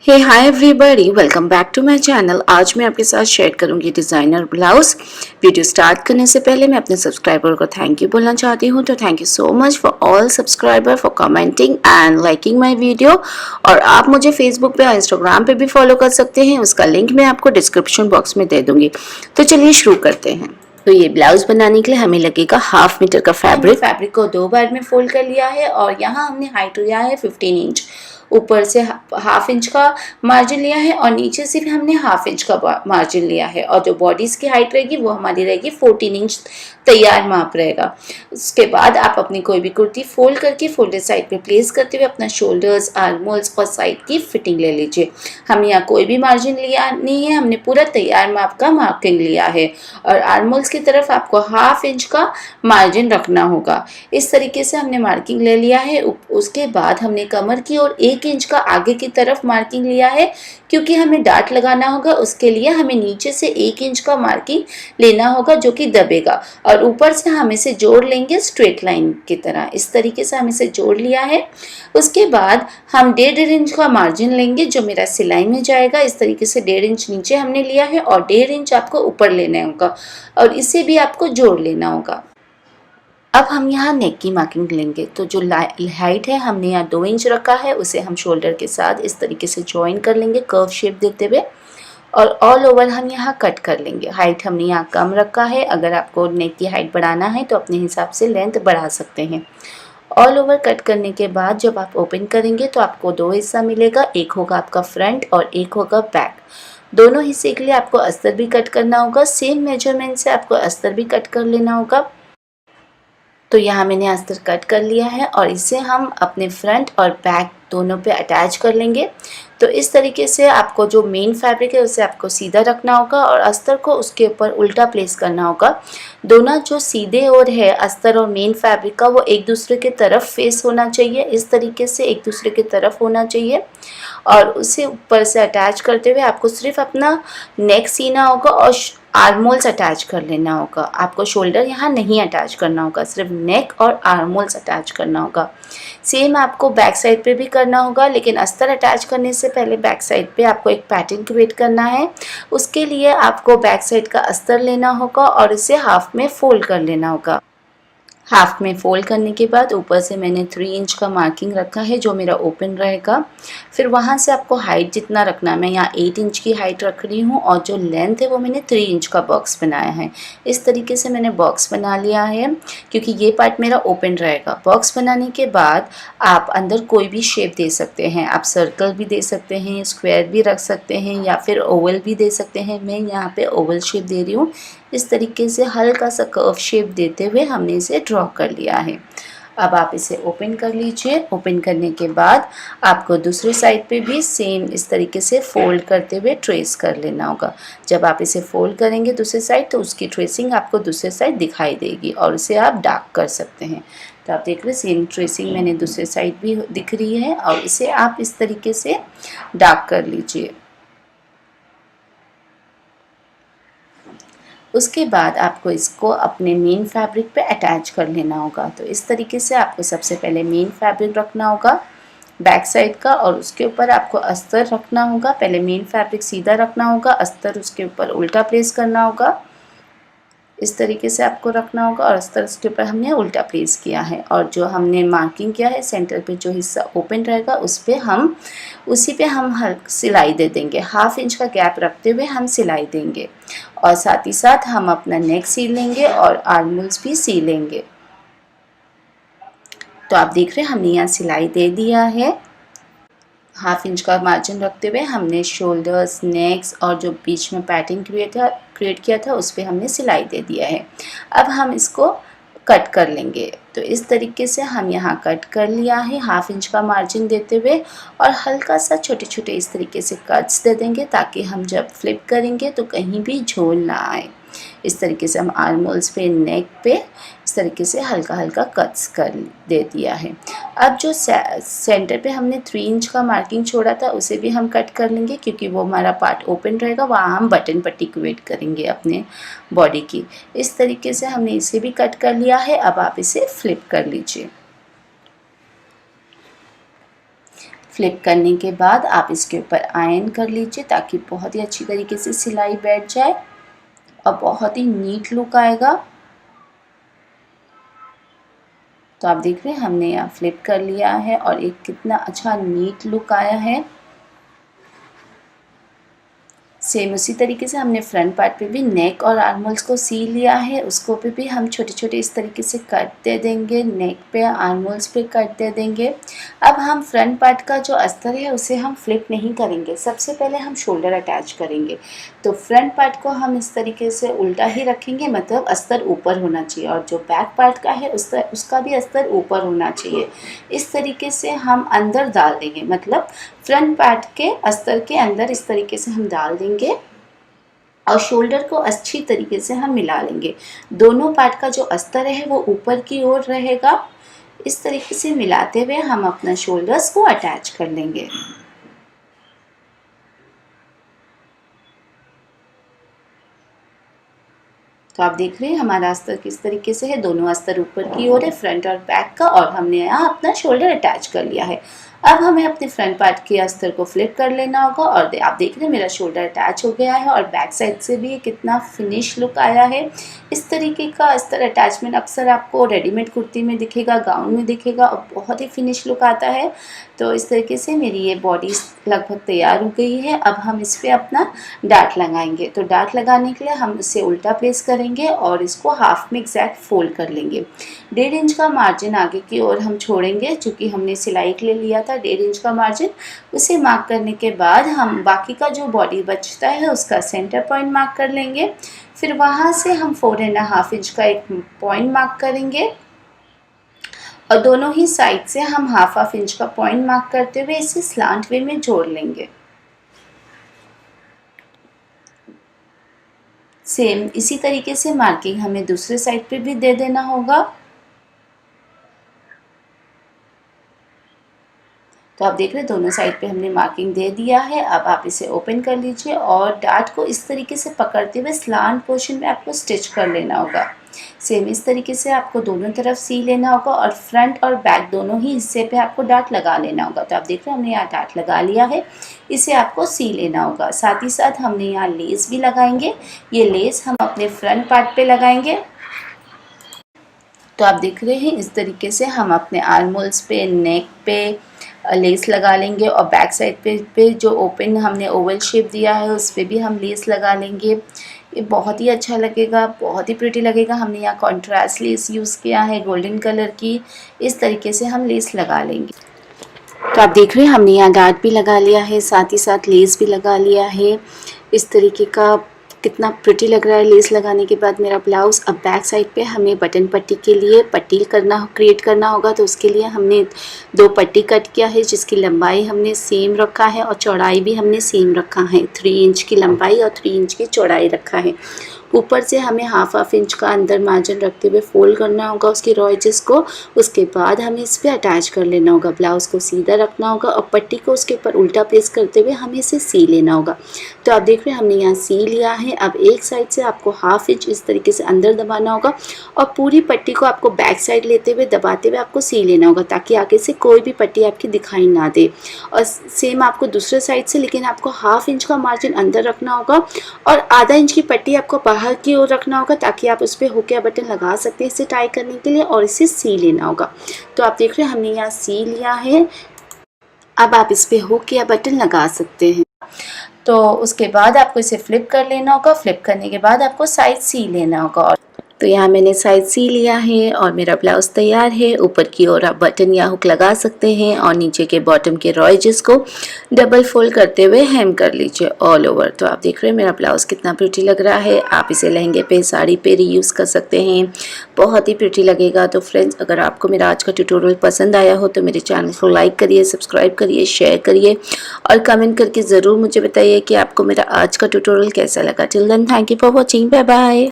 Hey hi everybody, welcome back to my channel. आज मैं आपके साथ शेयर करूंगी डिज़ाइनर ब्लाउज। वीडियो स्टार्ट करने से पहले मैं अपने सब्सक्राइबर को थैंक यू बोलना चाहती हूं। तो thank you so much for all subscriber for commenting and liking my video. और आप मुझे फेसबुक पे और इंस्टाग्राम पे भी फॉलो कर सकते हैं, उसका लिंक मैं आपको डिस्क्रिप्शन बॉक्स में दे दूंगी। तो चलिए शुरू करते हैं। तो ये ब्लाउज बनाने के लिए हमें लगेगा 1/2 मीटर का फैब्रिक को 2 बार में फोल्ड कर लिया है और यहाँ हमने हाइट लिया है 15 इंच। ऊपर से 1/2 इंच का मार्जिन लिया है और नीचे से भी हमने 1/2 इंच का मार्जिन लिया है। और जो बॉडीज की हाइट रहेगी वो हमारी रहेगी 14 इंच तैयार माप रहेगा। उसके बाद आप अपनी कोई भी कुर्ती फोल्ड करके फोल्डेड साइड पे प्लेस करते हुए अपना शोल्डर्स, आर्म होल्स और साइड की फिटिंग ले लीजिए। हम यहाँ कोई भी मार्जिन लिया नहीं है, हमने पूरा तैयार माप का मार्किंग लिया है। और आर्म होल्स की तरफ आपको 1/2 इंच का मार्जिन रखना होगा। इस तरीके से हमने मार्किंग ले लिया है। उसके बाद हमने कमर की ओर 1 इंच का आगे की तरफ मार्किंग लिया है, क्योंकि हमें डार्ट लगाना होगा। उसके लिए हमें नीचे से 1 इंच का मार्किंग लेना होगा जो कि दबेगा और ऊपर से हम इसे जोड़ लेंगे स्ट्रेट लाइन की तरह। इस तरीके से हम इसे जोड़ लिया है। उसके बाद हम 1.5 इंच का मार्जिन लेंगे जो मेरा सिलाई में जाएगा। इस तरीके से 1.5 इंच नीचे हमने लिया है और 1.5 इंच आपको ऊपर लेना होगा और इसे भी आपको जोड़ लेना होगा। अब हम यहाँ नेक की मार्किंग लेंगे। तो जो हाइट है हमने यहाँ 2 इंच रखा है, उसे हम शोल्डर के साथ इस तरीके से ज्वाइन कर लेंगे कर्व शेप देते हुए और ऑल ओवर हम यहाँ कट कर लेंगे। हाइट हमने यहाँ कम रखा है, अगर आपको नेक की हाइट बढ़ाना है तो अपने हिसाब से लेंथ बढ़ा सकते हैं। ऑल ओवर कट करने के बाद जब आप ओपन करेंगे तो आपको 2 हिस्सा मिलेगा, एक होगा आपका फ्रंट और एक होगा बैक। दोनों हिस्से के लिए आपको अस्तर भी कट करना होगा। सेम मेजरमेंट से आपको अस्तर भी कट कर लेना होगा। तो यहाँ मैंने अस्तर कट कर लिया है और इसे हम अपने फ्रंट और बैक दोनों पे अटैच कर लेंगे। तो इस तरीके से आपको जो मेन फैब्रिक है उसे आपको सीधा रखना होगा और अस्तर को उसके ऊपर उल्टा प्लेस करना होगा। दोनों जो सीधे ओर है अस्तर और मेन फैब्रिक का, वो एक दूसरे के तरफ फेस होना चाहिए। इस तरीके से एक दूसरे के तरफ होना चाहिए और उसे ऊपर से अटैच करते हुए आपको सिर्फ अपना नेक सीना होगा और आर्म होल्स अटैच कर लेना होगा। आपको शोल्डर यहाँ नहीं अटैच करना होगा, सिर्फ नेक और आर्म होल्स अटैच करना होगा। सेम आपको बैक साइड पे भी करना होगा, लेकिन अस्तर अटैच करने से पहले बैक साइड पे आपको एक पैटर्न क्रिएट करना है। उसके लिए आपको बैक साइड का अस्तर लेना होगा और इसे हाफ में फोल्ड कर लेना होगा। हाफ में फोल्ड करने के बाद ऊपर से मैंने 3 इंच का मार्किंग रखा है जो मेरा ओपन रहेगा। फिर वहाँ से आपको हाइट जितना रखना है, मैं यहाँ 8 इंच की हाइट रख रही हूँ और जो लेंथ है वो मैंने 3 इंच का बॉक्स बनाया है। इस तरीके से मैंने बॉक्स बना लिया है क्योंकि ये पार्ट मेरा ओपन रहेगा। बॉक्स बनाने के बाद आप अंदर कोई भी शेप दे सकते हैं। आप सर्कल भी दे सकते हैं, स्क्वायर भी रख सकते हैं या फिर ओवल भी दे सकते हैं। मैं यहाँ पे ओवल शेप दे रही हूँ। इस तरीके से हल्का सा कर्व शेप देते हुए हमने इसे ड्रॉ कर लिया है। अब आप इसे ओपन कर लीजिए। ओपन करने के बाद आपको दूसरी साइड पे भी सेम इस तरीके से फोल्ड करते हुए ट्रेस कर लेना होगा। जब आप इसे फोल्ड करेंगे दूसरी साइड तो उसकी ट्रेसिंग आपको दूसरी साइड दिखाई देगी और इसे आप डार्क कर सकते हैं। तो आप देख रहे हैं सेम ट्रेसिंग मैंने दूसरी साइड भी दिख रही है और इसे आप इस तरीके से डार्क कर लीजिए। उसके बाद आपको इसको अपने मेन फैब्रिक पे अटैच कर लेना होगा। तो इस तरीके से आपको सबसे पहले मेन फैब्रिक रखना होगा बैक साइड का और उसके ऊपर आपको अस्तर रखना होगा। पहले मेन फैब्रिक सीधा रखना होगा, अस्तर उसके ऊपर उल्टा प्लेस करना होगा। इस तरीके से आपको रखना होगा और अस्तर उसके ऊपर हमने उल्टा प्लेस किया है। और जो हमने मार्किंग किया है सेंटर पे जो हिस्सा ओपन रहेगा उसी पे हम सिलाई दे देंगे। 1/2 इंच का गैप रखते हुए हम सिलाई देंगे और साथ ही साथ हम अपना नेक सील लेंगे और आर्म होल्स भी सील लेंगे। तो आप देख रहे हैं हमने यहाँ सिलाई दे दिया है। 1/2 इंच का मार्जिन रखते हुए हमने शोल्डर्स, नेक्स और जो बीच में पैटर्न क्रिएट किया था उस पर हमने सिलाई दे दिया है। अब हम इसको कट कर लेंगे। तो इस तरीके से हम यहाँ कट कर लिया है 1/2 इंच का मार्जिन देते हुए और हल्का सा छोटे छोटे इस तरीके से कट्स दे देंगे ताकि हम जब फ्लिप करेंगे तो कहीं भी झोल ना आए। इस तरीके से हम आर्म होल्स पे, नेक पे इस तरीके से हल्का हल्का कट्स कर दे दिया है। अब जो सेंटर पे हमने 3 इंच का मार्किंग छोड़ा था उसे भी हम कट कर लेंगे क्योंकि वो हमारा पार्ट ओपन रहेगा, वहाँ हम बटन पट्टी क्रिएट करेंगे अपने बॉडी की। इस तरीके से हमने इसे भी कट कर लिया है। अब आप इसे फ्लिप कर लीजिए। फ्लिप करने के बाद आप इसके ऊपर आयरन कर लीजिए ताकि बहुत ही अच्छी तरीके से सिलाई बैठ जाए और बहुत ही नीट लुक आएगा। तो आप देख रहे हैं हमने यहाँ फ्लिप कर लिया है और एक कितना अच्छा नीट लुक आया है। सेम उसी तरीके से हमने फ्रंट पार्ट पे भी नेक और आर्महोल्स को सी लिया है, उसको भी हम छोटे छोटे इस तरीके से कट दे देंगे, नेक पे आर्महोल्स पे कट दे देंगे। अब हम फ्रंट पार्ट का जो अस्तर है उसे हम फ्लिप नहीं करेंगे, सबसे पहले हम शोल्डर अटैच करेंगे। तो फ्रंट पार्ट को हम इस तरीके से उल्टा ही रखेंगे, मतलब अस्तर ऊपर होना चाहिए, और जो बैक पार्ट का है उसका भी अस्तर ऊपर होना चाहिए। इस तरीके से हम अंदर डाल देंगे, मतलब फ्रंट पार्ट के अस्तर के अंदर इस तरीके से हम डाल देंगे और शोल्डर को अच्छी तरीके से हम मिला लेंगे। दोनों पार्ट का जो अस्तर है वो ऊपर की ओर रहेगा। इस तरीके से मिलाते हुए हम अपना शोल्डर्स को अटैच कर लेंगे। तो आप देख रहे हैं हमारा अस्तर किस तरीके से है, दोनों अस्तर ऊपर की ओर है, फ्रंट और बैक का, और हमने यहाँ अपना शोल्डर अटैच कर लिया है। अब हमें अपने फ्रंट पार्ट के अस्तर को फ्लिप कर लेना होगा और आप देख रहे हैं मेरा शोल्डर अटैच हो गया है और बैक साइड से भी कितना फिनिश लुक आया है। इस तरीके का अस्तर अटैचमेंट अक्सर आपको रेडीमेड कुर्ती में दिखेगा, गाउन में दिखेगा और बहुत ही फिनिश लुक आता है। तो इस तरीके से मेरी ये बॉडी लगभग तैयार हो गई है। अब हम इस पर अपना डार्ट लगाएंगे। तो डार्ट लगाने के लिए हम इसे उल्टा प्लेस करेंगे और इसको हाफ में एग्जैक्ट फोल्ड कर लेंगे। 1.5 इंच का मार्जिन आगे की ओर हम छोड़ेंगे, चूँकि हमने सिलाई के लिए लिया था 1.5 इंच का मार्जिन। उसे मार्क करने के बाद हम बाकी का जो बॉडी बचता है उसका सेंटर पॉइंट मार्क कर लेंगे। फिर वहाँ से हम 4.5 इंच का एक पॉइंट मार्क करेंगे और दोनों ही साइड से हम हाफ इंच का पॉइंट मार्क करते हुए इसे स्लांट वे में जोड़ लेंगे। सेम इसी तरीके से मार्किंग हमें दूसरे साइड पे भी दे देना होगा। तो आप देख रहे हैं दोनों साइड पे हमने मार्किंग दे दिया है। अब आप इसे ओपन कर लीजिए और डार्ट को इस तरीके से पकड़ते हुए स्लांट पोर्शन में आपको स्टिच कर लेना होगा। सेम इस तरीके से आपको दोनों तरफ सी लेना होगा और फ्रंट और बैक दोनों ही हिस्से पे आपको डार्ट लगा लेना होगा। तो आप देख रहे हैं हमने यहाँ डार्ट लगा लिया है, इसे आपको सी लेना होगा। साथ ही साथ हमने यहाँ लेस भी लगाएंगे। ये लेस हम अपने फ्रंट पार्ट पे लगाएंगे। तो आप देख रहे हैं इस तरीके से हम अपने आर्महोल्स पे, नेक पे लेस लगा लेंगे और बैक साइड पे जो ओपन हमने ओवल शेप दिया है उस पर भी हम लेस लगा लेंगे। ये बहुत ही अच्छा लगेगा, बहुत ही प्रिटी लगेगा। हमने यहाँ कॉन्ट्रास्ट लेस यूज़ किया है गोल्डन कलर की। इस तरीके से हम लेस लगा लेंगे। तो आप देख रहे हैं हमने यहाँ डार्ट भी लगा लिया है, साथ ही साथ लेस भी लगा लिया है। इस तरीके का कितना प्रिटी लग रहा है लेस लगाने के बाद मेरा ब्लाउज़। अब बैक साइड पे हमें बटन पट्टी के लिए पट्टी क्रिएट करना होगा। तो उसके लिए हमने 2 पट्टी कट किया है जिसकी लंबाई हमने सेम रखा है और चौड़ाई भी हमने सेम रखा है। 3 इंच की लंबाई और 3 इंच की चौड़ाई रखा है। ऊपर से हमें हाफ इंच का अंदर मार्जिन रखते हुए फोल्ड करना होगा उसके रॉ एजेस को। उसके बाद हमें इस पर अटैच कर लेना होगा। ब्लाउज़ को सीधा रखना होगा और पट्टी को उसके ऊपर उल्टा प्लेस करते हुए हमें इसे सी लेना होगा। तो आप देख रहे हैं हमने यहाँ सी लिया है। अब एक साइड से आपको हाफ इंच इस तरीके से अंदर दबाना होगा और पूरी पट्टी को आपको बैक साइड लेते हुए दबाते हुए आपको सी लेना होगा ताकि आगे से कोई भी पट्टी आपकी दिखाई ना दे। और सेम आपको दूसरे साइड से, लेकिन आपको हाफ इंच का मार्जिन अंदर रखना होगा और आधा इंच की पट्टी आपको बाहर की ओर रखना होगा ताकि आप उस पर हुक या बटन लगा सकते हैं इसे टाई करने के लिए, और इसे सी लेना होगा। तो आप देख रहे हैं हमने यहाँ सी लिया है। अब आप इस पर हुक या बटन लगा सकते हैं। तो उसके बाद आपको इसे फ्लिप कर लेना होगा। फ्लिप करने के बाद आपको साइड सी लेना होगा। तो यहाँ मैंने साइड सी लिया है और मेरा ब्लाउज़ तैयार है। ऊपर की ओर आप बटन या हुक लगा सकते हैं और नीचे के बॉटम के रॉ एजेस को डबल फोल्ड करते हुए हेम कर लीजिए ऑल ओवर। तो आप देख रहे हैं मेरा ब्लाउज़ कितना प्रिटी लग रहा है। आप इसे लहंगे पे, साड़ी पे रीयूज़ कर सकते हैं, बहुत ही प्रिटी लगेगा। तो फ्रेंड्स, अगर आपको मेरा आज का ट्यूटोरियल पसंद आया हो तो मेरे चैनल को लाइक करिए, सब्सक्राइब करिए, शेयर करिए और कमेंट करके ज़रूर मुझे बताइए कि आपको मेरा आज का ट्यूटोरियल कैसा लगा। Till then, thank you for watching, bye bye.